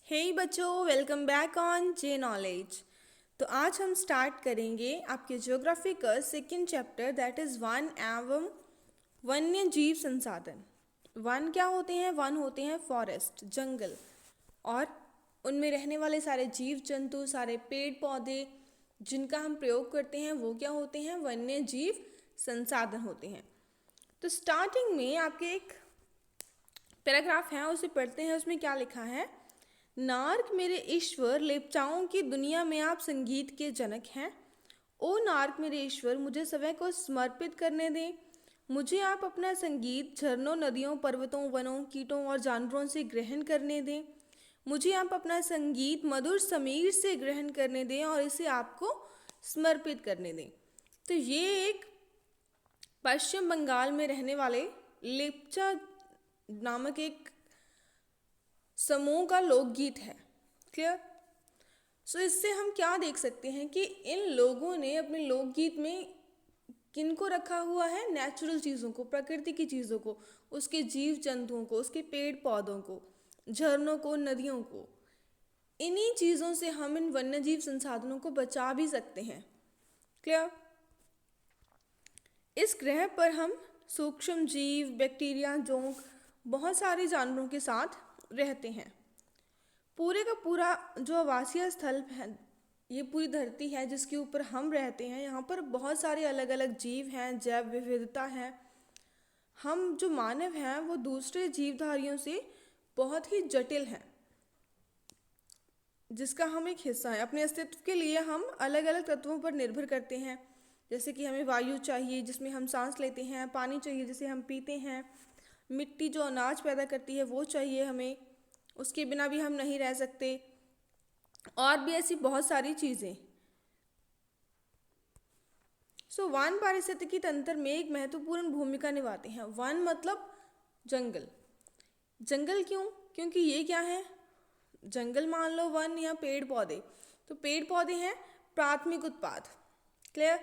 हे बच्चों, welcome back on J knowledge. तो आज हम स्टार्ट करेंगे आपके ज्योग्राफी का second chapter, that is one एवं वन्य जीव संसाधन। वन क्या होते हैं? वन होते हैं फॉरेस्ट, जंगल, और उनमें रहने वाले सारे जीव जंतु, सारे पेड़ पौधे जिनका हम प्रयोग करते हैं वो क्या होते हैं? वन्य जीव संसाधन होते हैं। तो स्टार्टिंग में आपके एक पैराग्राफ है, उसे पढ़ते हैं। उसमें क्या लिखा है? नार्क मेरे ईश्वर, लेप्चाओं की दुनिया में आप संगीत के जनक हैं। ओ नार्क मेरे ईश्वर, मुझे समय को समर्पित करने दें। मुझे आप अपना संगीत झरनों, नदियों, पर्वतों, वनों, कीटों और जानवरों से ग्रहण करने दें। मुझे आप अपना संगीत मधुर समीर से ग्रहण करने दें और इसे आपको समर्पित करने दें। तो ये एक पश्चिम बंगाल में रहने वाले लेप्चा नामक एक समूह का लोकगीत है। क्लियर? सो इससे हम क्या देख सकते हैं कि इन लोगों ने अपने लोकगीत में किनको रखा हुआ है? नेचुरल चीज़ों को, प्रकृति की चीज़ों को, उसके जीव जंतुओं को, उसके पेड़ पौधों को, झरनों को, नदियों को। इन्हीं चीज़ों से हम इन वन्यजीव संसाधनों को बचा भी सकते हैं। क्लियर? इस ग्रह पर हम सूक्ष्म जीव, बैक्टीरिया, जोंक, बहुत सारे जानवरों के साथ रहते हैं। पूरे का पूरा जो आवासीय स्थल है, ये पूरी धरती है जिसके ऊपर हम रहते हैं, यहाँ पर बहुत सारे अलग अलग जीव हैं, जैव विविधता है। हम जो मानव हैं वो दूसरे जीवधारियों से बहुत ही जटिल हैं, जिसका हम एक हिस्सा है। अपने अस्तित्व के लिए हम अलग अलग तत्वों पर निर्भर करते हैं। जैसे कि हमें वायु चाहिए जिसमें हम सांस लेते हैं, पानी चाहिए जिसे हम पीते हैं, मिट्टी जो अनाज पैदा करती है वो चाहिए हमें, उसके बिना भी हम नहीं रह सकते, और भी ऐसी बहुत सारी चीज़ें। वन पारिस्थितिकी तंत्र में एक महत्वपूर्ण भूमिका निभाते हैं। वन मतलब जंगल। जंगल क्यों? क्योंकि ये क्या है? जंगल मान लो वन या पेड़ पौधे। तो पेड़ पौधे हैं प्राथमिक उत्पाद। क्लियर?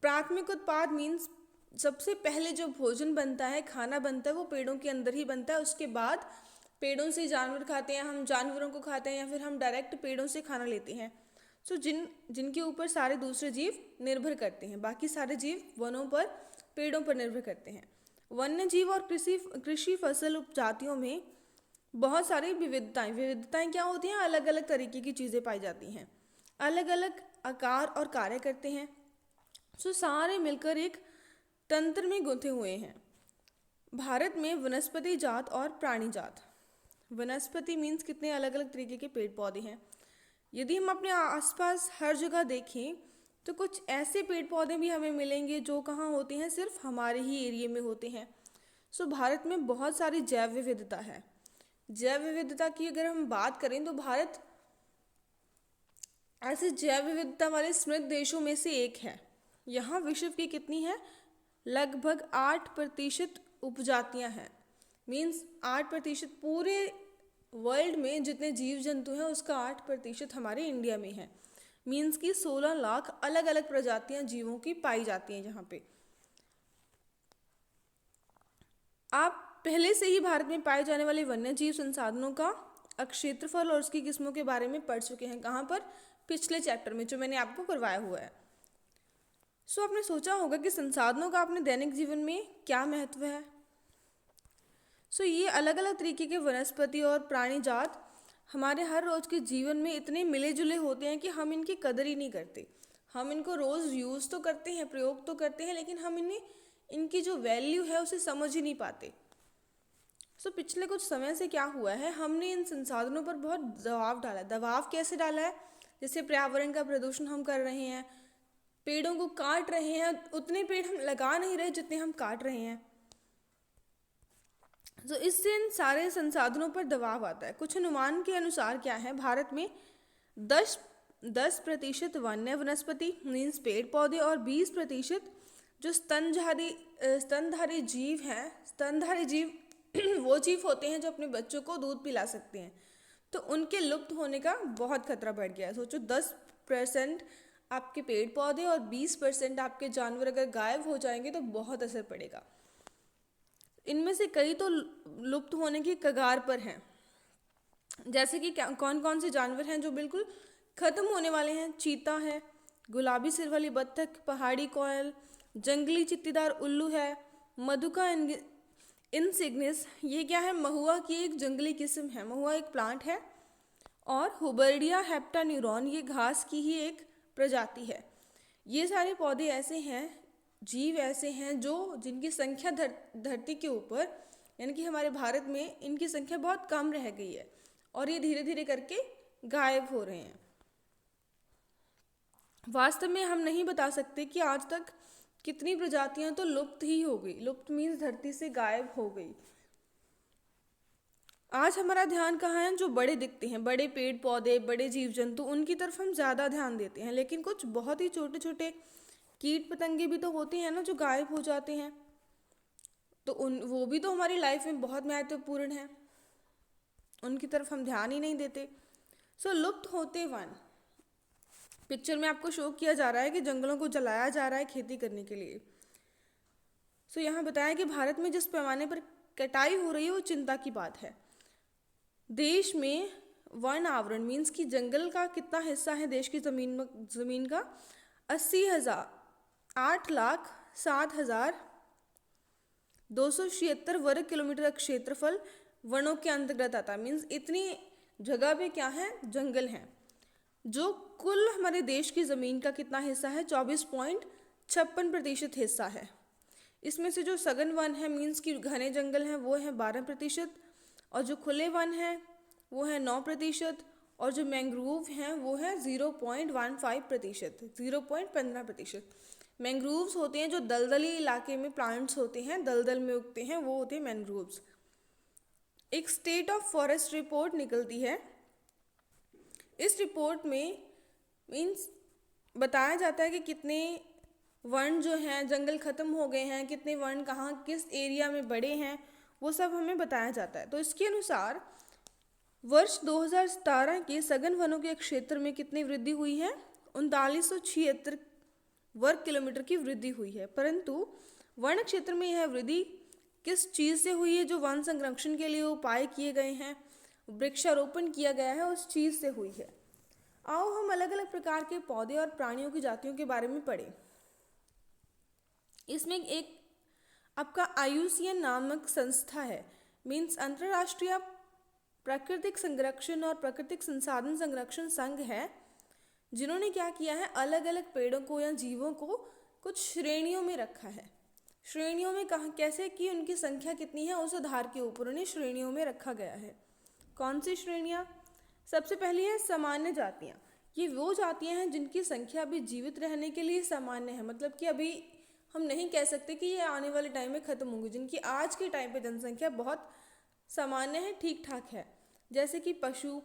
प्राथमिक उत्पाद मीन्स सबसे पहले जो भोजन बनता है, खाना बनता है, वो पेड़ों के अंदर ही बनता है। उसके बाद पेड़ों से जानवर खाते हैं, हम जानवरों को खाते हैं, या फिर हम डायरेक्ट पेड़ों से खाना लेते हैं। जिनके ऊपर सारे दूसरे जीव निर्भर करते हैं, बाकी सारे जीव वनों पर, पेड़ों पर निर्भर करते हैं। वन्य जीव और कृषि फसल उपजातियों में बहुत सारी विविधताएं क्या होती हैं? अलग अलग तरीके की चीज़ें पाई जाती हैं, अलग अलग आकार और कार्य करते हैं। सारे मिलकर एक तंत्र में गुंथे हुए हैं। भारत में वनस्पति जात और प्राणी जात। वनस्पति मीन्स कितने अलग अलग तरीके के पेड़ पौधे हैं। यदि हम अपने आसपास हर जगह देखें तो कुछ ऐसे पेड़ पौधे भी हमें मिलेंगे जो कहाँ होते हैं? सिर्फ हमारे ही एरिया में होते हैं। भारत में बहुत सारी जैव विविधता है। जैव विविधता की अगर हम बात करें तो भारत ऐसे जैव विविधता वाले समृद्ध देशों में से एक है। यहाँ विश्व की कितनी है? लगभग 8% उपजातियाँ हैं। मीन्स 8% पूरे वर्ल्ड में जितने जीव जंतु हैं उसका 8% हमारे इंडिया में है। मीन्स कि 16 लाख अलग अलग प्रजातियां जीवों की पाई जाती हैं यहाँ पे। आप पहले से ही भारत में पाए जाने वाले वन्य जीव संसाधनों का क्षेत्रफल और उसकी किस्मों के बारे में पढ़ चुके हैं। कहाँ पर? पिछले चैप्टर में जो मैंने आपको करवाया हुआ है। आपने सोचा होगा कि संसाधनों का अपने दैनिक जीवन में क्या महत्व है। ये अलग अलग तरीके के वनस्पति और प्राणी जात हमारे हर रोज़ के जीवन में इतने मिले जुले होते हैं कि हम इनकी कदर ही नहीं करते। हम इनको रोज़ यूज़ तो करते हैं, प्रयोग तो करते हैं, लेकिन हम इनकी जो वैल्यू है उसे समझ ही नहीं पाते। पिछले कुछ समय से क्या हुआ है, हमने इन संसाधनों पर बहुत दबाव डाला है। दबाव कैसे डाला है? जैसे पर्यावरण का प्रदूषण हम कर रहे हैं, पेड़ों को काट रहे हैं, उतने पेड़ हम लगा नहीं रहे जितने हम काट रहे हैं। इससे इन सारे संसाधनों पर दबाव आता है। कुछ अनुमान के अनुसार क्या है, भारत में 10% वन्य वनस्पति मीन्स पेड़ पौधे और 20% जो स्तनधारी जीव हैं। स्तनधारी जीव वो जीव होते हैं जो अपने बच्चों को दूध पिला सकते हैं, तो उनके लुप्त होने का बहुत खतरा बढ़ गया है। सोचो 10% आपके पेड़ पौधे और 20% आपके जानवर अगर गायब हो जाएंगे तो बहुत असर पड़ेगा। इनमें से कई तो लुप्त होने की कगार पर हैं। जैसे कि कौन कौन से जानवर हैं जो बिल्कुल खत्म होने वाले हैं। चीता है, गुलाबी सिर वाली बत्तख, पहाड़ी कोयल, जंगली चित्तीदार उल्लू है, मधुका इनसिग्निस, ये क्या है, महुआ की एक जंगली किस्म है, महुआ एक प्लांट है। और हुबर्डिया हेप्टान्यूरॉन, ये घास की ही एक प्रजाति है। ये सारे पौधे ऐसे हैं, जीव ऐसे हैं जो जिनकी संख्या धरती के ऊपर यानी कि हमारे भारत में इनकी संख्या बहुत कम रह गई है और ये धीरे धीरे करके गायब हो रहे हैं। वास्तव में हम नहीं बता सकते कि आज तक कितनी प्रजातियां तो लुप्त ही हो गई। लुप्त मीन्स धरती से गायब हो गई। आज हमारा ध्यान कहाँ है, जो बड़े दिखते हैं, बड़े पेड़ पौधे, बड़े जीव जंतु, उनकी तरफ हम ज़्यादा ध्यान देते हैं। लेकिन कुछ बहुत ही छोटे छोटे कीट पतंगे भी तो होते हैं ना जो गायब हो जाते हैं, तो वो भी तो हमारी लाइफ में बहुत महत्वपूर्ण है, उनकी तरफ हम ध्यान ही नहीं देते। लुप्त होते वन, पिक्चर में आपको शो किया जा रहा है कि जंगलों को जलाया जा रहा है खेती करने के लिए। यहाँ बताया कि भारत में जिस पैमाने पर कटाई हो रही है वो चिंता की बात है। देश में वन आवरण मीन्स कि जंगल का कितना हिस्सा है देश की जमीन का, 8,07,276 वर्ग किलोमीटर का क्षेत्रफल वनों के अंतर्गत आता है। मीन्स इतनी जगह पे क्या है, जंगल है। जो कुल हमारे देश की ज़मीन का कितना हिस्सा है, 24.56% हिस्सा है। इसमें से जो सघन वन है मीन्स कि घने जंगल हैं वो है 12%, और जो खुले वन हैं वो है 9%, और जो मैंग्रोव हैं वो है 0.15%, 0.15%। मैंग्रोव्स होते हैं जो दलदली इलाके में प्लांट्स होते हैं, दलदल में उगते हैं, वो होते हैं मैंग्रोव्स। एक स्टेट ऑफ फॉरेस्ट रिपोर्ट निकलती है। इस रिपोर्ट में मीन्स बताया जाता है कि कितने वन जो हैं जंगल ख़त्म हो गए हैं, कितने वन कहाँ किस एरिया में बड़े हैं, वो सब हमें बताया जाता है। तो इसके अनुसार वर्ष 2017 के सघन वनों के क्षेत्र में कितनी वृद्धि हुई है, 3976 वर्ग किलोमीटर की वृद्धि हुई है। परंतु वन क्षेत्र में यह वृद्धि किस चीज़ से हुई है, जो वन संरक्षण के लिए उपाय किए गए हैं, वृक्षारोपण किया गया है, उस चीज़ से हुई है। आओ हम अलग अलग प्रकार के पौधे और प्राणियों की जातियों के बारे में पढ़ें। इसमें एक आपका IUCN नामक संस्था है, मीन्स अंतर्राष्ट्रीय प्राकृतिक संरक्षण और प्राकृतिक संसाधन संरक्षण संघ है, जिन्होंने क्या किया है, अलग अलग पेड़ों को या जीवों को कुछ श्रेणियों में रखा है। श्रेणियों में कहाँ कैसे कि उनकी संख्या कितनी है उस आधार के ऊपर उन्हें श्रेणियों में रखा गया है। कौन सी श्रेणियाँ? सबसे पहली है सामान्य जातियाँ। ये वो जातियाँ हैं जिनकी संख्या अभी जीवित रहने के लिए सामान्य है, मतलब कि अभी हम नहीं कह सकते कि ये आने वाले टाइम में ख़त्म होंगी, जिनकी आज के टाइम पे जनसंख्या बहुत सामान्य है, ठीक ठाक है। जैसे कि पशु,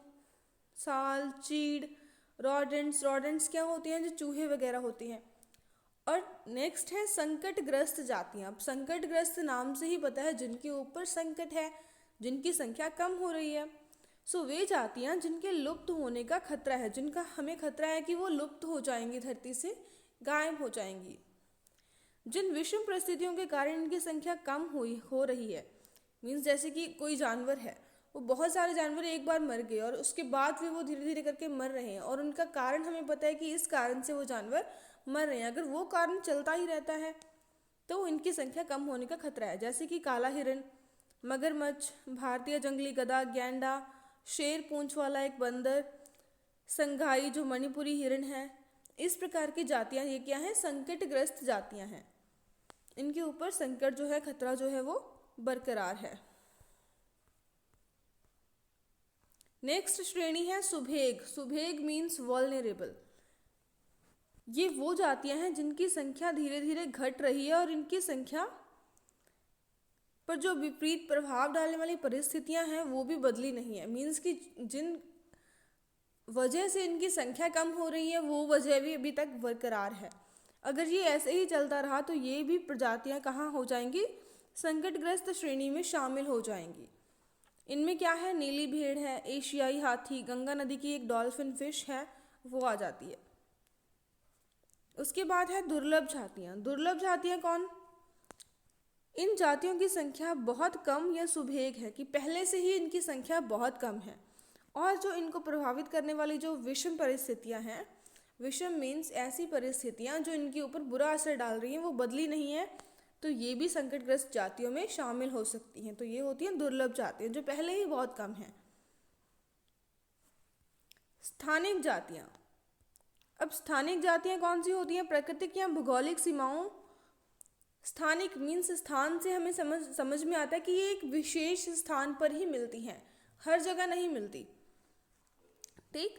साल, चीड़, रॉडेंट्स क्या होते हैं, जो चूहे वगैरह होते हैं। और नेक्स्ट है संकटग्रस्त जातियाँ। अब संकटग्रस्त नाम से ही पता है जिनके ऊपर संकट है, जिनकी संख्या कम हो रही है। वे जातियाँ जिनके लुप्त होने का खतरा है, जिनका हमें खतरा है कि वो लुप्त हो जाएंगी, धरती से गायब हो जाएंगी, जिन विषम परिस्थितियों के कारण इनकी संख्या कम हो रही है। मीन्स जैसे कि कोई जानवर है, वो बहुत सारे जानवर एक बार मर गए और उसके बाद फिर वो धीरे धीरे करके मर रहे हैं, और उनका कारण हमें पता है कि इस कारण से वो जानवर मर रहे हैं। अगर वो कारण चलता ही रहता है तो इनकी संख्या कम होने का खतरा है। जैसे कि काला हिरन, मगरमच्छ, भारतीय जंगली गधा, गैंडा, शेर पूंछ वाला एक बंदर, संघाई जो मणिपुरी हिरन है, इस प्रकार की जातियाँ ये क्या है, संकटग्रस्त जातियाँ हैं। इनके ऊपर संकट जो है, खतरा जो है वो बरकरार है। नेक्स्ट श्रेणी है सुभेग। सुभेग मीन्स वल्नरेबल। ये वो जातियां हैं जिनकी संख्या धीरे धीरे घट रही है और इनकी संख्या पर जो विपरीत प्रभाव डालने वाली परिस्थितियां हैं वो भी बदली नहीं है। मीन्स कि जिन वजह से इनकी संख्या कम हो रही है वो वजह भी अभी तक बरकरार है। अगर ये ऐसे ही चलता रहा तो ये भी प्रजातियां कहाँ हो जाएंगी, संकटग्रस्त श्रेणी में शामिल हो जाएंगी। इनमें क्या है, नीली भेड़ है, एशियाई हाथी, गंगा नदी की एक डॉल्फिन फिश है, वो आ जाती है। उसके बाद है दुर्लभ जातियाँ। दुर्लभ जातियाँ कौन? इन जातियों की संख्या बहुत कम या सुभेग है, कि पहले से ही इनकी संख्या बहुत कम है और जो इनको प्रभावित करने वाली जो विषम परिस्थितियां हैं, विषम मीन्स ऐसी परिस्थितियां जो इनके ऊपर बुरा असर डाल रही हैं, वो बदली नहीं है, तो ये भी संकटग्रस्त जातियों में शामिल हो सकती हैं। तो ये होती हैं दुर्लभ जातियां जो पहले ही बहुत कम हैं। स्थानिक जातियां। अब स्थानिक जातियां कौन सी होती हैं? प्राकृतिक या भौगोलिक सीमाओं। स्थानिक मीन्स स्थान से हमें समझ में आता है कि ये एक विशेष स्थान पर ही मिलती हैं, हर जगह नहीं मिलती। ठीक,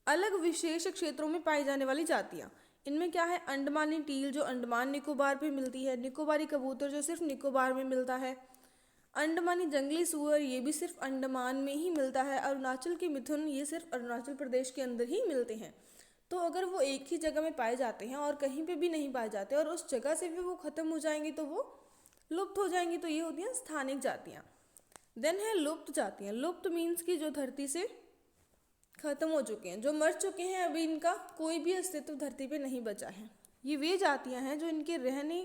अलग विशेष क्षेत्रों में पाई जाने वाली जातियां। इनमें क्या है? अंडमानी टील जो अंडमान निकोबार पे मिलती है, निकोबारी कबूतर जो सिर्फ निकोबार में मिलता है, अंडमानी जंगली सूअर ये भी सिर्फ अंडमान में ही मिलता है, अरुणाचल के मिथुन ये सिर्फ अरुणाचल प्रदेश के अंदर ही मिलते हैं। तो अगर वो एक ही जगह में पाए जाते हैं और कहीं पे भी नहीं पाए जाते और उस जगह से भी वो खत्म हो जाएंगी तो वो लुप्त हो जाएंगी। तो ये होती हैं स्थानिक जातियाँ। देन है लुप्त जातियाँ। लुप्त मीन्स की जो धरती से खत्म हो चुके हैं, जो मर चुके हैं, अभी इनका कोई भी अस्तित्व धरती पे नहीं बचा है। ये वे जातियाँ हैं जो इनके रहने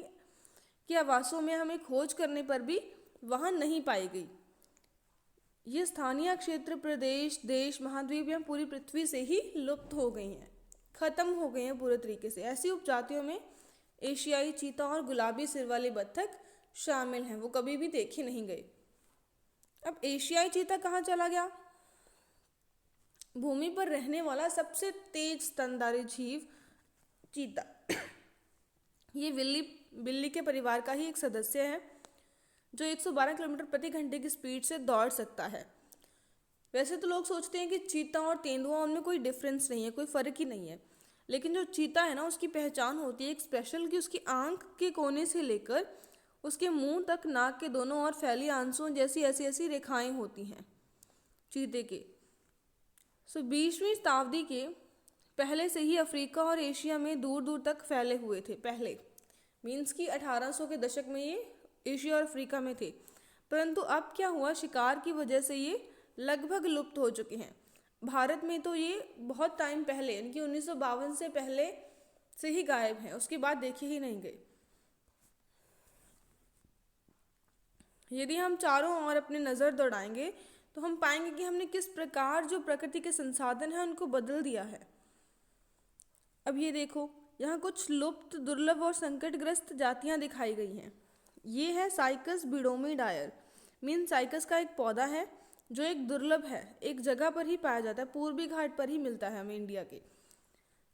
के आवासों में हमें खोज करने पर भी वहाँ नहीं पाई गई। ये स्थानीय क्षेत्र, प्रदेश, देश, महाद्वीप या पूरी पृथ्वी से ही लुप्त हो गई हैं, खत्म हो गए हैं पूरे तरीके से। ऐसी उपजातियों में एशियाई चीता और गुलाबी सिर वाले बत्तख शामिल हैं, वो कभी भी देखे नहीं गए। अब एशियाई चीता कहाँ चला गया? भूमि पर रहने वाला सबसे तेज स्तनधारी जीव चीता। ये बिल्ली के परिवार का ही एक सदस्य है जो 112 किलोमीटर प्रति घंटे की स्पीड से दौड़ सकता है। वैसे तो लोग सोचते हैं कि चीता और तेंदुआ, उनमें कोई डिफरेंस नहीं है, कोई फ़र्क ही नहीं है, लेकिन जो चीता है ना, उसकी पहचान होती है एक स्पेशल कि उसकी आंख के कोने से लेकर उसके मुंह तक नाक के दोनों ओर फैली आंसुओं जैसी ऐसी ऐसी रेखाएं होती हैं चीते के। 20वीं शताब्दी के पहले से ही अफ्रीका और एशिया में दूर दूर तक फैले हुए थे। पहले मीन्स कि 1800 के दशक में ये एशिया और अफ्रीका में थे, परंतु अब क्या हुआ, शिकार की वजह से ये लगभग लुप्त हो चुके हैं। भारत में तो ये बहुत टाइम पहले, यानी कि 1952 से पहले से ही गायब हैं, उसके बाद देखे ही नहीं गए। यदि हम चारों ओर अपनी नज़र दौड़ाएंगे तो हम पाएंगे कि हमने किस प्रकार जो प्रकृति के संसाधन हैं उनको बदल दिया है। अब ये देखो, यहाँ कुछ लुप्त, दुर्लभ और संकटग्रस्त जातियाँ दिखाई गई हैं। ये है साइकस बिडोमी डायर। मीन साइकस का एक पौधा है जो एक दुर्लभ है, एक जगह पर ही पाया जाता है, पूर्वी घाट पर ही मिलता है हमें इंडिया के।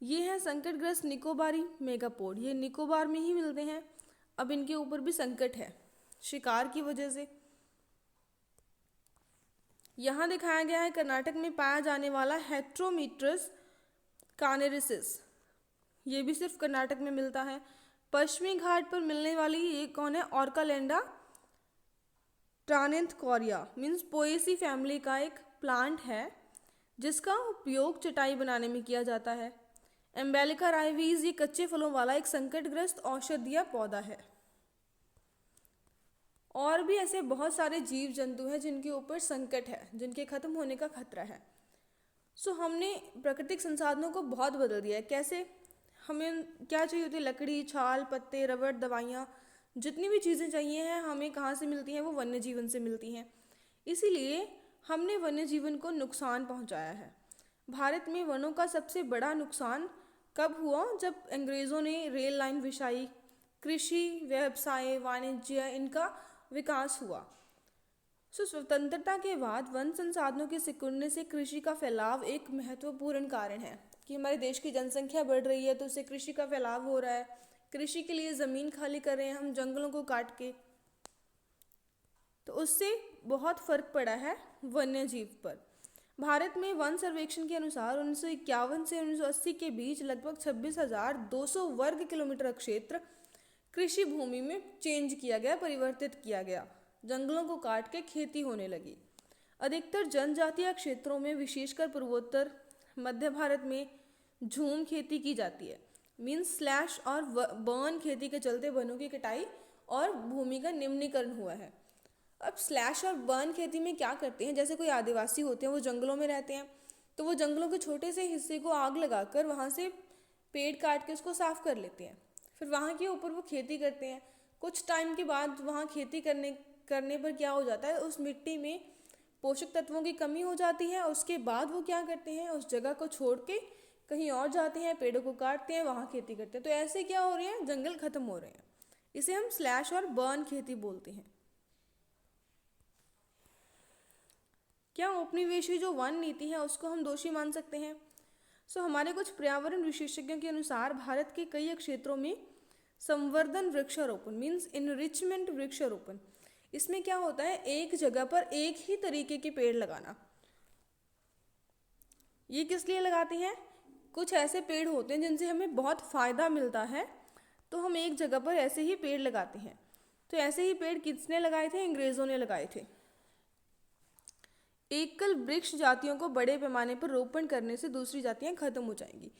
ये है संकटग्रस्त निकोबारी मेगापोड, ये निकोबार में ही मिलते हैं। अब इनके ऊपर भी संकट है शिकार की वजह से। यहाँ दिखाया गया है कर्नाटक में पाया जाने वाला हेट्रोमीट्रस कानेरिसिस, ये भी सिर्फ कर्नाटक में मिलता है। पश्चिमी घाट पर मिलने वाली ये कौन है? ऑर्कालैंडा ट्रानेंथकोरिया, मीन्स पोएसी फैमिली का एक प्लांट है जिसका उपयोग चटाई बनाने में किया जाता है। एम्बेलिका राइवीज, ये कच्चे फलों वाला एक संकटग्रस्त औषधीय पौधा है। और भी ऐसे बहुत सारे जीव जंतु हैं जिनके ऊपर संकट है, जिनके खत्म होने का खतरा है। हमने प्राकृतिक संसाधनों को बहुत बदल दिया है। कैसे? हमें क्या चाहिए होती है? लकड़ी, छाल, पत्ते, रबड़, दवाइयाँ, जितनी भी चीज़ें चाहिए हैं हमें कहाँ से मिलती हैं? वो वन्य जीवन से मिलती हैं। इसीलिए हमने वन्य जीवन को नुकसान पहुँचाया है। भारत में वनों का सबसे बड़ा नुकसान कब हुआ? जब अंग्रेज़ों ने रेल लाइन बिछाई, कृषि, व्यवसाय, वाणिज्य, इनका विकास हुआ। स्वतंत्रता के बाद वन संसाधनों के सिकुड़ने से कृषि का फैलाव एक महत्वपूर्ण कारण है कि हमारे देश की जनसंख्या बढ़ रही है, तो उससे कृषि का फैलाव हो रहा है। कृषि के लिए ज़मीन खाली कर रहे हैं हम जंगलों को काट के, तो उससे बहुत फर्क पड़ा है वन्य जीव पर। भारत में वन सर्वेक्षण के अनुसार 1951 से 1980 के बीच लगभग 26,200 वर्ग किलोमीटर क्षेत्र कृषि भूमि में चेंज किया गया, परिवर्तित किया गया। जंगलों को काट के खेती होने लगी। अधिकतर जनजातीय क्षेत्रों में, विशेषकर पूर्वोत्तर मध्य भारत में झूम खेती की जाती है। मीन्स स्लैश और बर्न खेती के चलते वनों की कटाई और भूमि का निम्नीकरण हुआ है। अब स्लैश और बर्न खेती में क्या करते हैं? जैसे कोई आदिवासी होते हैं, वो जंगलों में रहते हैं, तो वो जंगलों के छोटे से हिस्से को आग लगाकर वहाँ से पेड़ काट के उसको साफ कर लेते हैं, फिर वहाँ के ऊपर वो खेती करते हैं। कुछ टाइम के बाद वहाँ खेती करने पर क्या हो जाता है, उस मिट्टी में पोषक तत्वों की कमी हो जाती है और उसके बाद वो क्या करते हैं, उस जगह को छोड़ के कहीं और जाते हैं, पेड़ों को काटते हैं, वहाँ खेती करते हैं। तो ऐसे क्या हो रहे हैं, जंगल खत्म हो रहे हैं। इसे हम स्लैश और बर्न खेती बोलते हैं। क्या औपनिवेशिक जो वन नीति है उसको हम दोषी मान सकते हैं? हमारे कुछ पर्यावरण विशेषज्ञों के अनुसार भारत के कई क्षेत्रों में संवर्धन वृक्षारोपण मीन्स इनरिचमेंट वृक्षारोपण, इसमें क्या होता है, एक जगह पर एक ही तरीके के पेड़ लगाना। ये किस लिए लगाते हैं? कुछ ऐसे पेड़ होते हैं जिनसे हमें बहुत फ़ायदा मिलता है, तो हम एक जगह पर ऐसे ही पेड़ लगाते हैं। तो ऐसे ही पेड़ किसने लगाए थे? अंग्रेज़ों ने लगाए थे। एकल वृक्ष जातियों को बड़े पैमाने पर रोपण करने से दूसरी जातियां खत्म हो जाएंगी।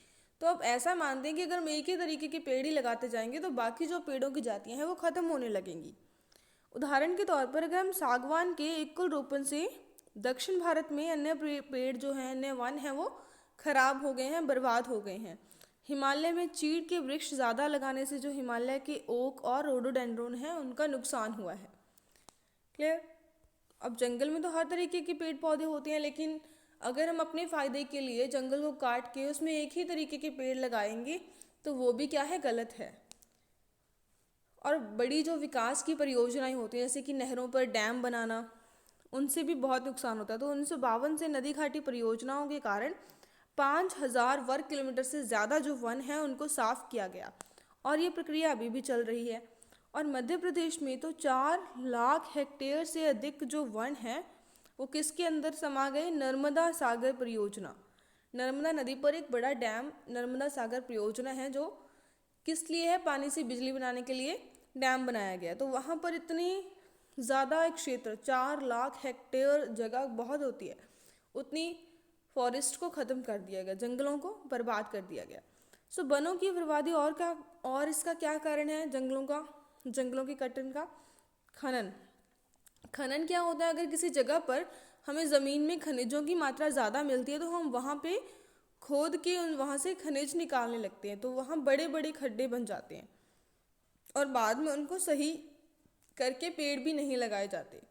तो अब ऐसा मानते हैं कि अगर हम एक ही तरीके के पेड़ ही लगाते जाएंगे तो बाकी जो पेड़ों की जातियां हैं वो खत्म होने लगेंगी। उदाहरण के तौर पर अगर हम सागवान के एकल रोपण से दक्षिण भारत में अन्य पेड़ जो हैं, अन्य वन हैं, वो खराब हो गए हैं, बर्बाद हो गए हैं। हिमालय में चीड़ के वृक्ष ज़्यादा लगाने से जो हिमालय के ओक और रोडोडेंड्रोन हैं उनका नुकसान हुआ है। क्लियर? अब जंगल में तो हर तरीके के पेड़ पौधे होते हैं, लेकिन अगर हम अपने फ़ायदे के लिए जंगल को काट के उसमें एक ही तरीके के पेड़ लगाएंगे तो वो भी क्या है, गलत है। और बड़ी जो विकास की परियोजनाएं होती हैं जैसे कि नहरों पर डैम बनाना, उनसे भी बहुत नुकसान होता है। तो 1952 से नदी घाटी परियोजनाओं के कारण 5000 वर्ग किलोमीटर से ज़्यादा जो वन है उनको साफ किया गया और ये प्रक्रिया अभी भी चल रही है। और मध्य प्रदेश में तो 4 लाख हेक्टेयर से अधिक जो वन है वो किसके अंदर समा गए? नर्मदा सागर परियोजना। नर्मदा नदी पर एक बड़ा डैम नर्मदा सागर परियोजना है जो किस लिए है? पानी से बिजली बनाने के लिए डैम बनाया गया। तो वहाँ पर इतनी ज़्यादा एक क्षेत्र 4 लाख हेक्टेयर जगह बहुत होती है, उतनी फॉरेस्ट को ख़त्म कर दिया गया, जंगलों को बर्बाद कर दिया गया। वनों की बर्बादी और इसका क्या कारण है? जंगलों के कटन का खनन क्या होता है? अगर किसी जगह पर हमें ज़मीन में खनिजों की मात्रा ज़्यादा मिलती है तो हम वहाँ पे खोद के वहाँ से खनिज निकालने लगते हैं, तो वहाँ बड़े बड़े खड्डे बन जाते हैं और बाद में उनको सही करके पेड़ भी नहीं लगाए जाते।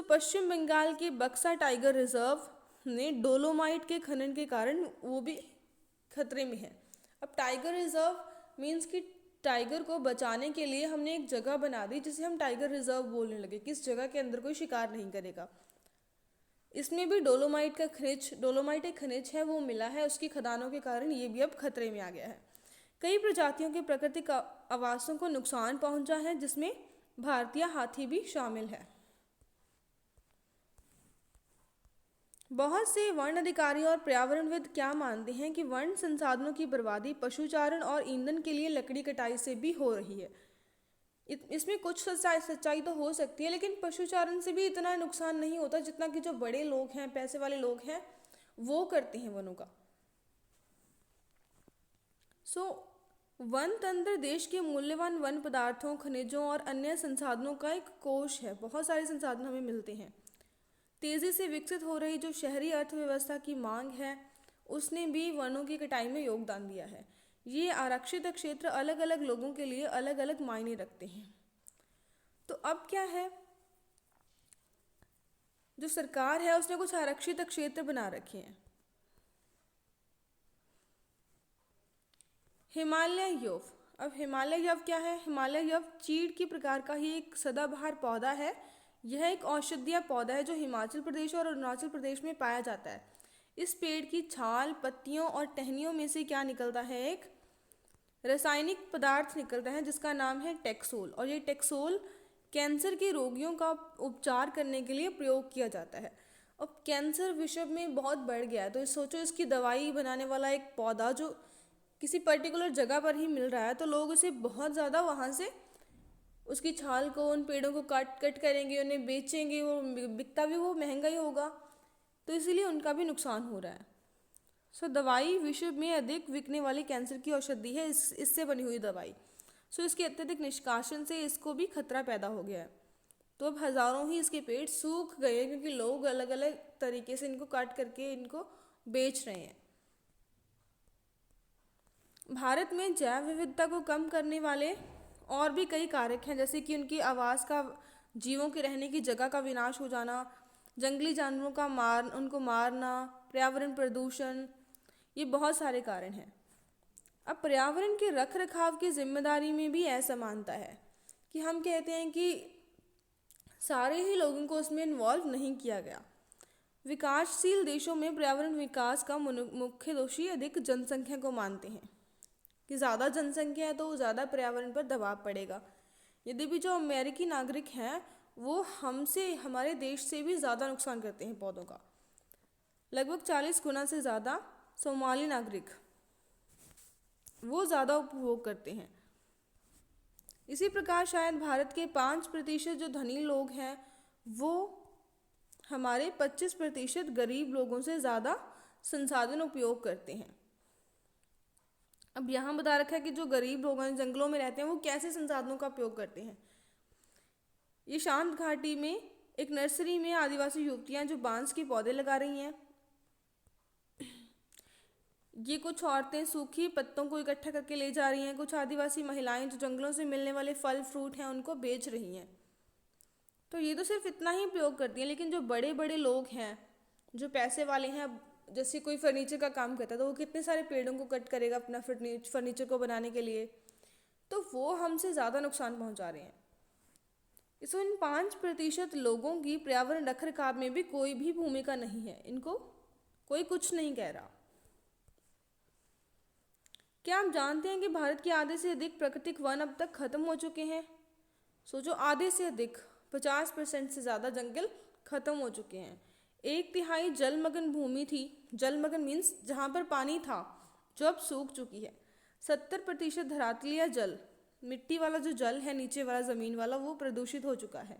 पश्चिम बंगाल के बक्सा टाइगर रिजर्व ने डोलोमाइट के खनन के कारण वो भी खतरे में है। अब टाइगर रिजर्व मीन्स कि टाइगर को बचाने के लिए हमने एक जगह बना दी जिसे हम टाइगर रिजर्व बोलने लगे, किस जगह के अंदर कोई शिकार नहीं करेगा। इसमें भी डोलोमाइट एक खनिज है वो मिला है, उसकी खदानों के कारण ये भी अब खतरे में आ गया है। कई प्रजातियों के प्राकृतिक आवासों को नुकसान पहुंचा है जिसमें भारतीय हाथी भी शामिल है। बहुत से वन अधिकारी और पर्यावरणविद क्या मानते हैं कि वन संसाधनों की बर्बादी पशुचारण और ईंधन के लिए लकड़ी कटाई से भी हो रही है। इसमें कुछ सच्चाई तो हो सकती है, लेकिन पशुचारण से भी इतना नुकसान नहीं होता जितना कि जो बड़े लोग हैं, पैसे वाले लोग हैं, वो करते हैं वनों का। वन तंत्र देश के मूल्यवान वन पदार्थों, खनिजों और अन्य संसाधनों का एक कोष है। बहुत सारे संसाधन हमें मिलते हैं। तेज़ी से विकसित हो रही जो शहरी अर्थव्यवस्था की मांग है उसने भी वनों की कटाई में योगदान दिया है। ये आरक्षित क्षेत्र अलग अलग लोगों के लिए अलग अलग मायने रखते हैं। तो अब क्या है, जो सरकार है उसने कुछ आरक्षित क्षेत्र बना रखे हैं। हिमालय यव। अब हिमालय यव क्या है? हिमालय यव चीड़ की प्रकार का ही एक सदाबहार पौधा है। यह एक औषधीय पौधा है जो हिमाचल प्रदेश और अरुणाचल प्रदेश में पाया जाता है। इस पेड़ की छाल, पत्तियों और टहनियों में से क्या निकलता है? एक रासायनिक पदार्थ निकलता है जिसका नाम है टेक्सोल, और ये टेक्सोल कैंसर के रोगियों का उपचार करने के लिए प्रयोग किया जाता है। अब कैंसर विश्व में बहुत बढ़ गया है, तो सोचो इसकी दवाई बनाने वाला एक पौधा जो किसी पर्टिकुलर जगह पर ही मिल रहा है, तो लोग उसे बहुत ज़्यादा वहाँ से उसकी छाल को, उन पेड़ों को कट करेंगे, उन्हें बेचेंगे, वो बिकता भी वो महंगा ही होगा, तो इसीलिए उनका भी नुकसान हो रहा है। दवाई विश्व में अधिक बिकने वाली कैंसर की औषधि है, इससे बनी हुई दवाई। इसके अत्यधिक निष्कासन से इसको भी खतरा पैदा हो गया है। तो अब हज़ारों ही इसके पेड़ सूख गए क्योंकि लोग अलग अलग तरीके से इनको काट करके इनको बेच रहे हैं। भारत में जैव विविधता को कम करने वाले और भी कई कारक हैं, जैसे कि उनकी आवास का, जीवों के रहने की जगह का विनाश हो जाना, जंगली जानवरों का उनको मारना, पर्यावरण प्रदूषण, ये बहुत सारे कारण हैं। अब पर्यावरण के रख रखाव की जिम्मेदारी में भी असमानता है कि हम कहते हैं कि सारे ही लोगों को उसमें इन्वॉल्व नहीं किया गया। विकासशील देशों में पर्यावरण विकास का मुख्य दोषी अधिक जनसंख्या को मानते हैं कि ज़्यादा जनसंख्या है तो ज़्यादा पर्यावरण पर दबाव पड़ेगा। यद्यपि जो अमेरिकी नागरिक हैं वो हमसे, हमारे देश से भी ज़्यादा नुकसान करते हैं पौधों का, लगभग 40 गुना से ज़्यादा। सोमाली नागरिक वो ज़्यादा उपभोग करते हैं। इसी प्रकार शायद भारत के 5% जो धनी लोग हैं वो हमारे 25% गरीब लोगों से ज़्यादा संसाधन उपयोग करते हैं। अब यहाँ बता रखा है कि जो गरीब लोग हैं, जंगलों में रहते हैं, वो कैसे संसाधनों का उपयोग करते हैं। ये शांत घाटी में एक नर्सरी में आदिवासी युवतियाँ जो बांस के पौधे लगा रही हैं। ये कुछ औरतें सूखी पत्तों को इकट्ठा करके ले जा रही हैं। कुछ आदिवासी महिलाएं जो जंगलों से मिलने वाले फल फ्रूट हैं उनको बेच रही हैं। तो ये तो सिर्फ इतना ही प्रयोग करती हैं, लेकिन जो बड़े बड़े लोग हैं, जो पैसे वाले हैं, जैसे कोई फर्नीचर का काम करता है तो वो कितने सारे पेड़ों को कट करेगा अपना फर्नीचर को बनाने के लिए, तो वो हमसे ज़्यादा नुकसान पहुंचा रहे हैं। इसमें इन 5% लोगों की पर्यावरण रख रखाव में भी कोई भी भूमिका नहीं है। इनको कोई कुछ नहीं कह रहा। क्या आप जानते हैं कि भारत के आधे से अधिक प्राकृतिक वन अब तक खत्म हो चुके हैं? सोचो, आधे से अधिक, 50% से ज़्यादा जंगल खत्म हो चुके हैं। 1/3 जलमग्न भूमि थी, जलमग्न मीन्स जहाँ पर पानी था, जो अब सूख चुकी है। 70% धरातलीय जल, मिट्टी वाला जो जल है, नीचे वाला ज़मीन वाला, वो प्रदूषित हो चुका है।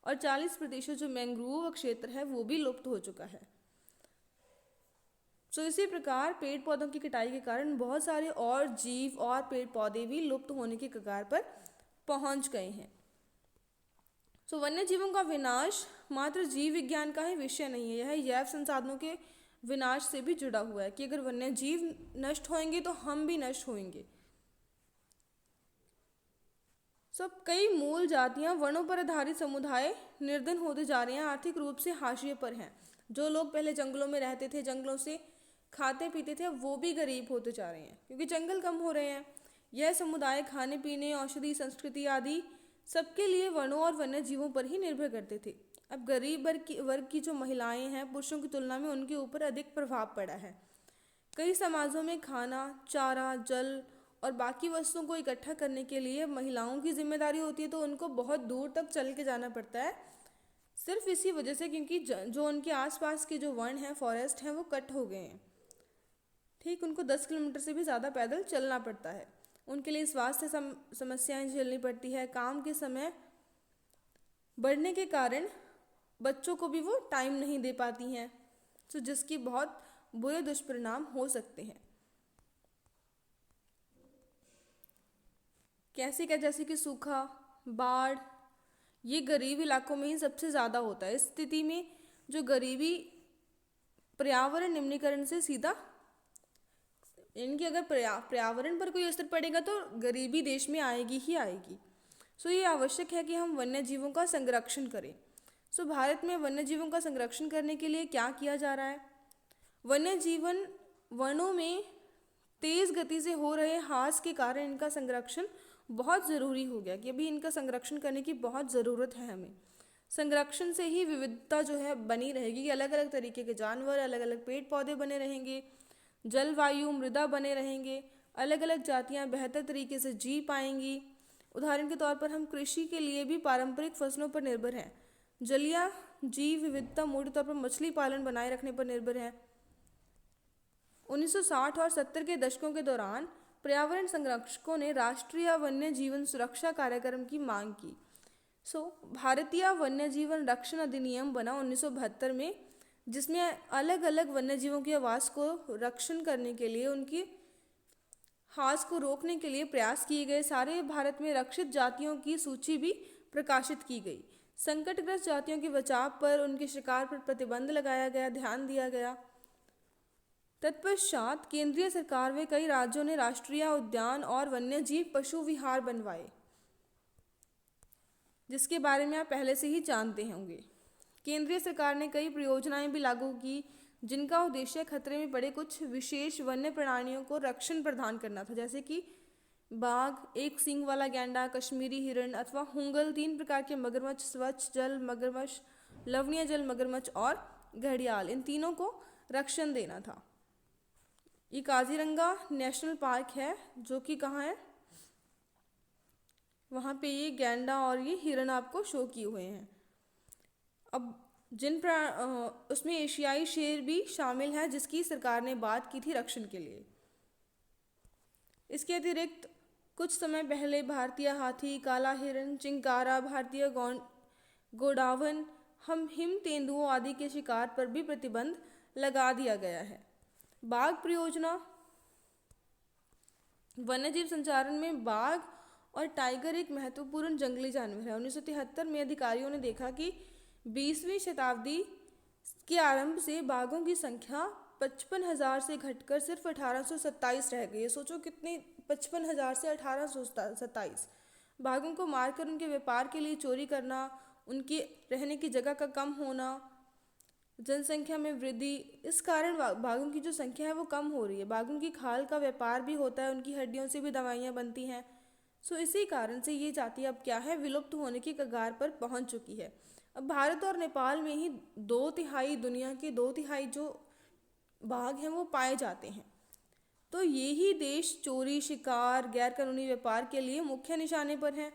और 40% जो मैंग्रोव क्षेत्र है वो भी लुप्त हो चुका है। इसी प्रकार पेड़ पौधों की कटाई के कारण बहुत सारे और जीव और पेड़ पौधे भी लुप्त होने की कगार पर पहुंच गए हैं। वन्य जीवों का विनाश मात्र जीव विज्ञान का ही विषय नहीं है, यह जैव संसाधनों के विनाश से भी जुड़ा हुआ है कि अगर वन्य जीव नष्ट होंगे तो हम भी नष्ट होंगे। कई मूल जातियां, वनों पर आधारित समुदाय निर्धन होते जा रहे हैं, आर्थिक रूप से हाशिए पर हैं। जो लोग पहले जंगलों में रहते थे, जंगलों से खाते पीते थे, वो भी गरीब होते जा रहे हैं क्योंकि जंगल कम हो रहे हैं। यह समुदाय खाने पीने, औषधि, संस्कृति आदि सबके लिए वनों और वन्य जीवों पर ही निर्भर करते थे। अब गरीब वर्ग की जो महिलाएं हैं, पुरुषों की तुलना में उनके ऊपर अधिक प्रभाव पड़ा है। कई समाजों में खाना, चारा, जल और बाकी वस्तुओं को इकट्ठा करने के लिए महिलाओं की जिम्मेदारी होती है, तो उनको बहुत दूर तक चल के जाना पड़ता है, सिर्फ इसी वजह से क्योंकि जो उनके आसपास के जो वन हैं, फॉरेस्ट हैं, वो कट हो गए हैं। ठीक, उनको 10 किलोमीटर से भी ज़्यादा पैदल चलना पड़ता है। उनके लिए स्वास्थ्य समस्याएं झेलनी पड़ती है। काम के समय बढ़ने के कारण बच्चों को भी वो टाइम नहीं दे पाती हैं, जिसकी बहुत बुरे दुष्परिणाम हो सकते हैं। कैसे क्या? जैसे कि सूखा, बाढ़, ये गरीब इलाकों में ही सबसे ज़्यादा होता है। इस स्थिति में जो गरीबी पर्यावरण निम्नीकरण से सीधा, इनकी अगर पर्यावरण पर कोई असर पड़ेगा तो गरीबी देश में आएगी ही आएगी। ये आवश्यक है कि हम वन्य जीवों का संरक्षण करें। भारत में वन्य जीवों का संरक्षण करने के लिए क्या किया जा रहा है? वन्य जीवन वनों में तेज गति से हो रहे ह्रास के कारण इनका संरक्षण बहुत ज़रूरी हो गया कि अभी इनका संरक्षण करने की बहुत ज़रूरत है हमें। संरक्षण से ही विविधता जो है बनी रहेगी कि अलग अलग तरीके के जानवर, अलग अलग पेड़ पौधे बने रहेंगे, जलवायु, मृदा बने रहेंगे, अलग अलग जातियां बेहतर तरीके से जी पाएंगी। उदाहरण के तौर पर हम कृषि के लिए भी पारंपरिक फसलों पर निर्भर हैं। जलीय जीव विविधता मोटे तौर पर मछली पालन बनाए रखने पर निर्भर है। 1960 और 70 के दशकों के दौरान पर्यावरण संरक्षकों ने राष्ट्रीय वन्य जीवन सुरक्षा कार्यक्रम की मांग की। भारतीय वन्य जीवन रक्षण अधिनियम बना 1972 में, जिसमें अलग अलग वन्य जीवों के आवास को रक्षण करने के लिए, उनकी ह्रास को रोकने के लिए प्रयास किए गए। सारे भारत में रक्षित जातियों की सूची भी प्रकाशित की गई। संकटग्रस्त जातियों के बचाव पर, उनके शिकार पर प्रतिबंध लगाया गया, ध्यान दिया गया। तत्पश्चात केंद्रीय सरकार व कई राज्यों ने राष्ट्रीय उद्यान और वन्य जीव पशु विहार बनवाए, जिसके बारे में आप पहले से ही जानते होंगे। केंद्रीय सरकार ने कई परियोजनाएं भी लागू की जिनका उद्देश्य खतरे में पड़े कुछ विशेष वन्य प्राणियों को रक्षण प्रदान करना था, जैसे कि बाघ, एक सींग वाला गैंडा, कश्मीरी हिरण अथवा हुंगल, 3 प्रकार के मगरमच्छ, स्वच्छ जल मगरमच्छ, लवणीय जल मगरमच्छ और घड़ियाल, इन तीनों को रक्षण देना था। ये काजीरंगा नेशनल पार्क है जो कि कहाँ है, वहाँ पे ये गैंडा और ये हिरण आपको शो किए हुए हैं। अब उसमें एशियाई शेर भी शामिल है जिसकी सरकार ने बात की थी रक्षण के लिए। इसके अतिरिक्त कुछ समय पहले भारतीय हाथी, काला हिरण, चिंकारा, भारतीय गोडावन, हम हिम तेंदुओं आदि के शिकार पर भी प्रतिबंध लगा दिया गया है। बाघ परियोजना, वन्यजीव संचारण में बाघ और टाइगर एक महत्वपूर्ण जंगली जानवर है। 1973 में अधिकारियों ने देखा कि 20वीं शताब्दी के आरंभ से बाघों की संख्या 55,000 से घटकर सिर्फ 1827 रह गई है। सोचो कितने, 55,000 से 1827। बाघों को मारकर उनके व्यापार के लिए चोरी करना, उनकी रहने की जगह का कम होना, जनसंख्या में वृद्धि, इस कारण बाघों की जो संख्या है वो कम हो रही है। बाघों की खाल का व्यापार भी होता है, उनकी हड्डियों से भी दवाइयाँ बनती हैं। सो इसी कारण से ये जाति अब क्या है, विलुप्त होने की कगार पर पहुंच चुकी है। अब भारत और नेपाल में ही 2/3 दुनिया के 2/3 जो बाघ हैं वो पाए जाते हैं। तो ये ही देश चोरी, शिकार, गैरकानूनी व्यापार के लिए मुख्य निशाने पर हैं।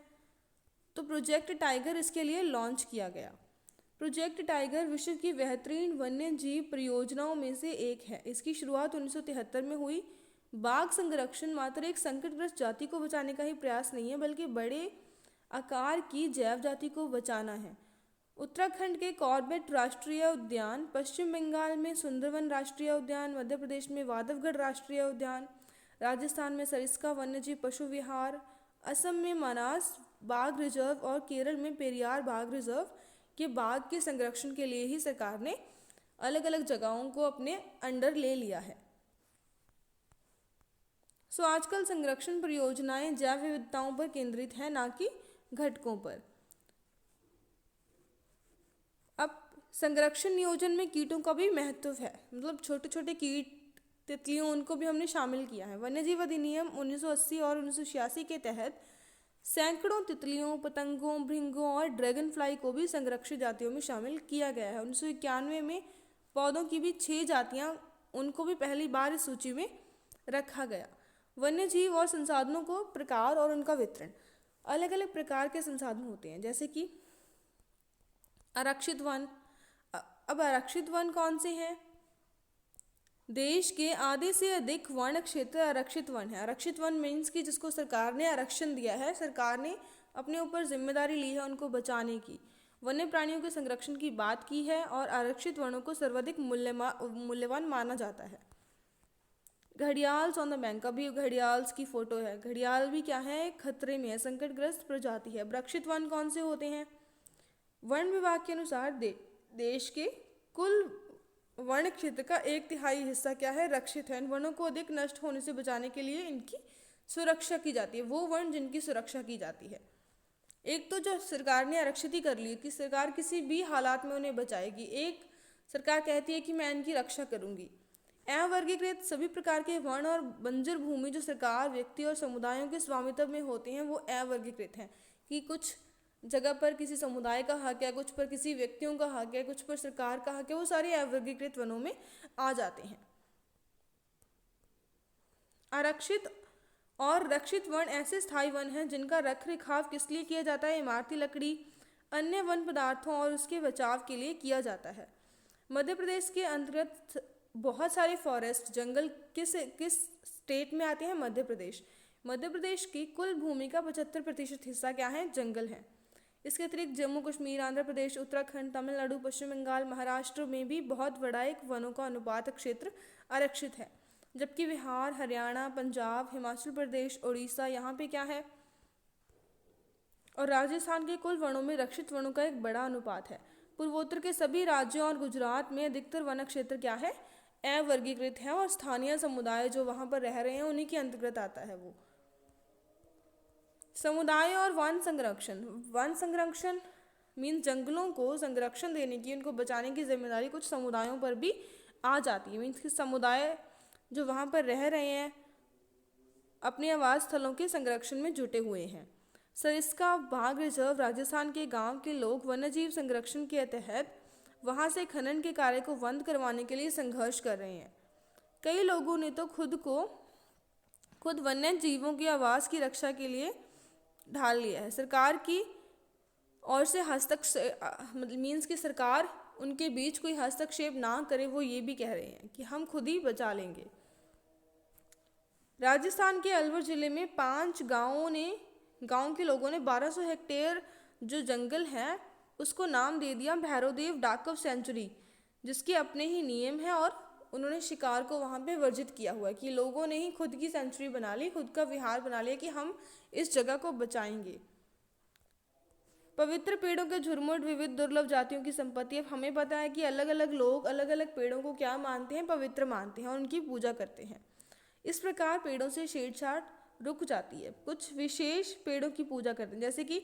तो प्रोजेक्ट टाइगर इसके लिए लॉन्च किया गया। प्रोजेक्ट टाइगर विश्व की बेहतरीन वन्य जीव परियोजनाओं में से एक है। इसकी शुरुआत 1973 में हुई। बाघ संरक्षण मात्र एक संकटग्रस्त जाति को बचाने का ही प्रयास नहीं है, बल्कि बड़े आकार की जैव जाति को बचाना है। उत्तराखंड के कॉर्बेट राष्ट्रीय उद्यान, पश्चिम बंगाल में सुंदरवन राष्ट्रीय उद्यान, मध्य प्रदेश में माधवगढ़ राष्ट्रीय उद्यान, राजस्थान में सरिस्का वन्यजीव पशु विहार, असम में मानस बाघ रिजर्व और केरल में पेरियार बाघ रिजर्व के बाघ के संरक्षण के लिए ही सरकार ने अलग अलग जगहों को अपने अंडर ले लिया है। सो आजकल संरक्षण परियोजनाएं जैव विविधताओं पर केंद्रित हैं, ना कि घटकों पर। अब संरक्षण नियोजन में कीटों का भी महत्व है, मतलब छोटे छोटे कीट, तितलियों, उनको भी हमने शामिल किया है। वन्यजीव अधिनियम 1980 और 1986 के तहत सैकड़ों तितलियों, पतंगों, भृंगों और ड्रैगन फ्लाई को भी संरक्षित जातियों में शामिल किया गया है। 1991 में पौधों की भी 6 जातियां, उनको भी पहली बार इस सूची में रखा गया। वन्यजीव और संसाधनों को प्रकार और उनका वितरण, अलग अलग प्रकार के संसाधन होते हैं, जैसे कि आरक्षित वन। अब आरक्षित वन कौन से हैं? देश के आधे से अधिक वन क्षेत्र आरक्षित वन है। आरक्षित वन मीन्स कि जिसको सरकार ने आरक्षण दिया है, सरकार ने अपने ऊपर जिम्मेदारी ली है उनको बचाने की, वन्य प्राणियों के संरक्षण की बात की है और आरक्षित वनों को सर्वाधिक मूल्यवान माना जाता है। घड़ियाल ऑन द बैंक, अभी घड़ियाल्स की फोटो है। घड़ियाल भी क्या है, खतरे में है, संकटग्रस्त प्रजाति है। आरक्षित वन कौन से होते हैं? वन विभाग के अनुसार देश के कुल वन क्षेत्र का 1/3 हिस्सा क्या है, रक्षित है। इन वनों को अधिक नष्ट होने से बचाने के लिए इनकी सुरक्षा की जाती है, वो वन जिनकी सुरक्षा की जाती है। एक तो जो सरकार ने आरक्षित ही कर ली कि सरकार किसी भी हालात में उन्हें बचाएगी, एक सरकार कहती है कि मैं इनकी रक्षा करूंगी। अवर्गीकृत सभी प्रकार के वन और बंजर भूमि जो सरकार, व्यक्ति और समुदायों के स्वामित्व में होते हैं वो अवर्गीकृत हैं, कि कुछ जगह पर किसी समुदाय का हक है, कुछ पर किसी व्यक्तियों का हक है, कुछ पर सरकार का हक है, वो सारे अवर्गीकृत वनों में आ जाते हैं। आरक्षित और रक्षित वन ऐसे स्थायी वन हैं जिनका रख रखाव किस लिए किया जाता है? इमारती लकड़ी, अन्य वन पदार्थों और उसके बचाव के लिए किया जाता है। मध्य प्रदेश के अंतर्गत बहुत सारे फॉरेस्ट, जंगल किस स्टेट में आते हैं? मध्य प्रदेश। मध्य प्रदेश की कुल भूमि का 75% हिस्सा क्या है? जंगल है। इसके अतिरिक्त जम्मू कश्मीर, आंध्र प्रदेश, उत्तराखंड, तमिलनाडु, पश्चिम बंगाल, महाराष्ट्र में भी बहुत बड़ा एक वनों का अनुपात क्षेत्र आरक्षित है, जबकि बिहार, हरियाणा, पंजाब, हिमाचल प्रदेश, उड़ीसा, यहाँ पे क्या है, और राजस्थान के कुल वनों में रक्षित वनों का एक बड़ा अनुपात है। पूर्वोत्तर के सभी राज्यों और गुजरात में अधिकतर वन क्षेत्र क्या है? अवर्गीकृत है और स्थानीय समुदाय जो वहां पर रह रहे हैं उन्हीं के अंतर्गत आता है वो। समुदाय और वन संरक्षण। वन संरक्षण मीन्स जंगलों को संरक्षण देने की, उनको बचाने की जिम्मेदारी कुछ समुदायों पर भी आ जाती है। मीन्स कि समुदाय जो वहाँ पर रह रहे हैं अपने आवास स्थलों के संरक्षण में जुटे हुए हैं। सरिस्का बाघ रिजर्व राजस्थान के गांव के लोग वन्यजीव संरक्षण के तहत वहां से खनन के कार्य को बंद करवाने के लिए संघर्ष कर रहे हैं। कई लोगों ने तो खुद वन्य जीवों के आवास की रक्षा के लिए ढाल लिया है। सरकार की ओर से मतलब मीन्स कि सरकार उनके बीच कोई हस्तक्षेप ना करे, वो ये भी कह रहे हैं कि हम खुद ही बचा लेंगे। राजस्थान के अलवर जिले में 5 गांव के लोगों ने 1200 हेक्टेयर जो जंगल है उसको नाम दे दिया भैरवदेव डाकव सेंचुरी, जिसके अपने ही नियम है और उन्होंने शिकार को वहाँ पे वर्जित किया हुआ है कि लोगों ने ही खुद की सेंचुरी बना ली, खुद का विहार बना लिया कि हम इस जगह को बचाएंगे। पवित्र पेड़ों के झुरमुट विविध दुर्लभ जातियों की संपत्ति। अब हमें पता है कि अलग अलग लोग अलग अलग पेड़ों को क्या मानते हैं, पवित्र मानते हैं और उनकी पूजा करते हैं। इस प्रकार पेड़ों से छेड़छाड़ रुक जाती है। कुछ विशेष पेड़ों की पूजा करते हैं, जैसे कि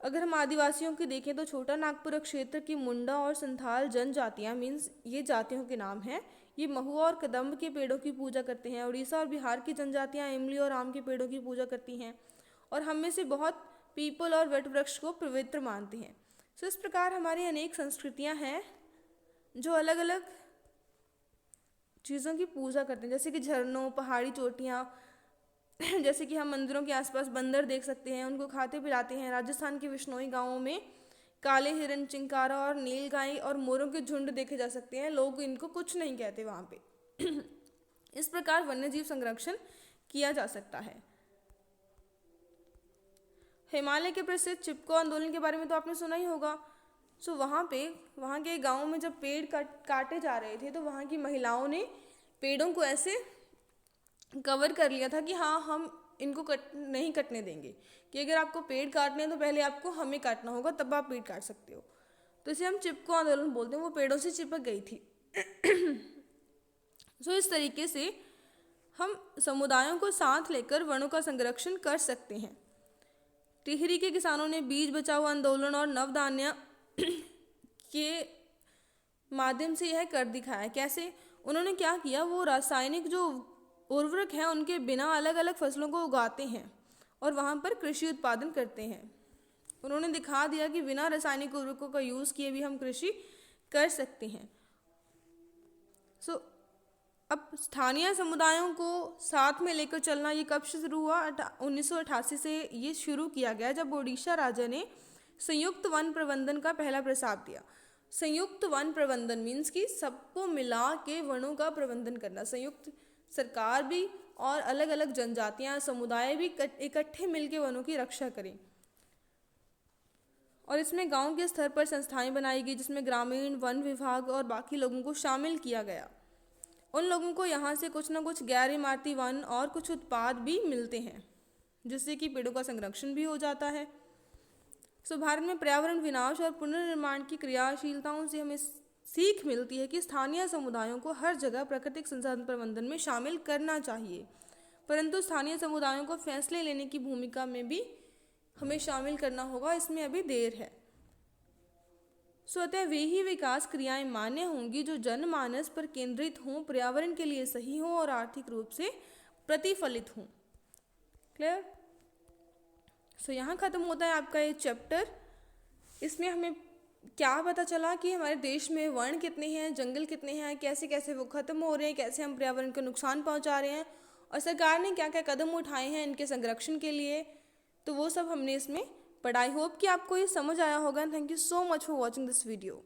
अगर हम आदिवासियों की देखें तो छोटा नागपुर क्षेत्र की मुंडा और संथाल जनजातियां, मीन्स ये जातियों के नाम हैं, ये महुआ और कदम्ब के पेड़ों की पूजा करते हैं। उड़ीसा और बिहार की जनजातियां इमली और आम के पेड़ों की पूजा करती हैं और हम में से बहुत पीपल और वट वृक्ष को पवित्र मानते हैं। इस प्रकार हमारी अनेक संस्कृतियां हैं जो अलग अलग चीज़ों की पूजा करते हैं, जैसे कि झरनों, पहाड़ी चोटियाँ, जैसे कि हम मंदिरों के आसपास बंदर देख सकते हैं, उनको खाते पिलाते हैं। राजस्थान के विश्नोई गांवों में काले हिरन, चिंकारा और नीलगाय और मोरों के झुंड देखे जा सकते हैं। लोग इनको कुछ नहीं कहते वहाँ पे। इस प्रकार वन्यजीव संरक्षण किया जा सकता है। हिमालय के प्रसिद्ध चिपको आंदोलन के बारे में तो आपने सुना ही होगा। सो वहाँ के गाँव में जब पेड़ काटे जा रहे थे तो वहाँ की महिलाओं ने पेड़ों को ऐसे कवर कर लिया था कि हाँ, हम इनको नहीं कटने देंगे, कि अगर आपको पेड़ काटने हैं तो पहले आपको हमें काटना होगा, तब आप पेड़ काट सकते हो। तो इसे हम चिपको आंदोलन बोलते हैं। वो पेड़ों से चिपक गई थी। सो इस तरीके से हम समुदायों को साथ लेकर वनों का संरक्षण कर सकते हैं। टिहरी के किसानों ने बीज बचाओ आंदोलन और नवधान्य के माध्यम से यह कर दिखाया। कैसे? उन्होंने क्या किया, वो रासायनिक जो उर्वरक हैं उनके बिना अलग अलग फसलों को उगाते हैं और वहाँ पर कृषि उत्पादन करते हैं। उन्होंने दिखा दिया कि बिना रासायनिक उर्वरकों का यूज़ किए भी हम कृषि कर सकते हैं। सो अब स्थानीय समुदायों को साथ में लेकर चलना ये कब से शुरू हुआ? 1988 से ये शुरू किया गया, जब ओडिशा राजा ने संयुक्त वन प्रबंधन का पहला प्रस्ताव दिया। संयुक्त वन प्रबंधन मीन्स कि सबको मिला के वनों का प्रबंधन करना। संयुक्त सरकार भी और अलग अलग जनजातियां, समुदाय भी इकट्ठे मिलकर वनों की रक्षा करें। और इसमें गांव के स्तर पर संस्थाएं बनाई गई, जिसमें ग्रामीण वन विभाग और बाकी लोगों को शामिल किया गया। उन लोगों को यहाँ से कुछ ना कुछ गैर इमारती वन और कुछ उत्पाद भी मिलते हैं, जिससे कि पेड़ों का संरक्षण भी हो जाता है। सो भारत में पर्यावरण विनाश और पुनर्निर्माण की क्रियाशीलताओं से हमें सीख मिलती है कि स्थानीय समुदायों को हर जगह प्राकृतिक संसाधन प्रबंधन में शामिल करना चाहिए, परंतु स्थानीय समुदायों को फैसले लेने की भूमिका में भी हमें शामिल करना होगा। इसमें अभी देर है। स्वतः वे ही विकास क्रियाएं मान्य होंगी जो जनमानस पर केंद्रित हों, पर्यावरण के लिए सही हों और आर्थिक रूप से प्रतिफलित हों। क्लियर? सो यहाँ खत्म होता है आपका ये चैप्टर। इसमें हमें क्या पता चला कि हमारे देश में वन कितने हैं, जंगल कितने हैं, कैसे कैसे वो खत्म हो रहे हैं, कैसे हम पर्यावरण को नुकसान पहुंचा रहे हैं और सरकार ने क्या क्या कदम उठाए हैं इनके संरक्षण के लिए। तो वो सब हमने इसमें पढ़ा। आई होप कि आपको ये समझ आया होगा। Thank you so much for watching this video.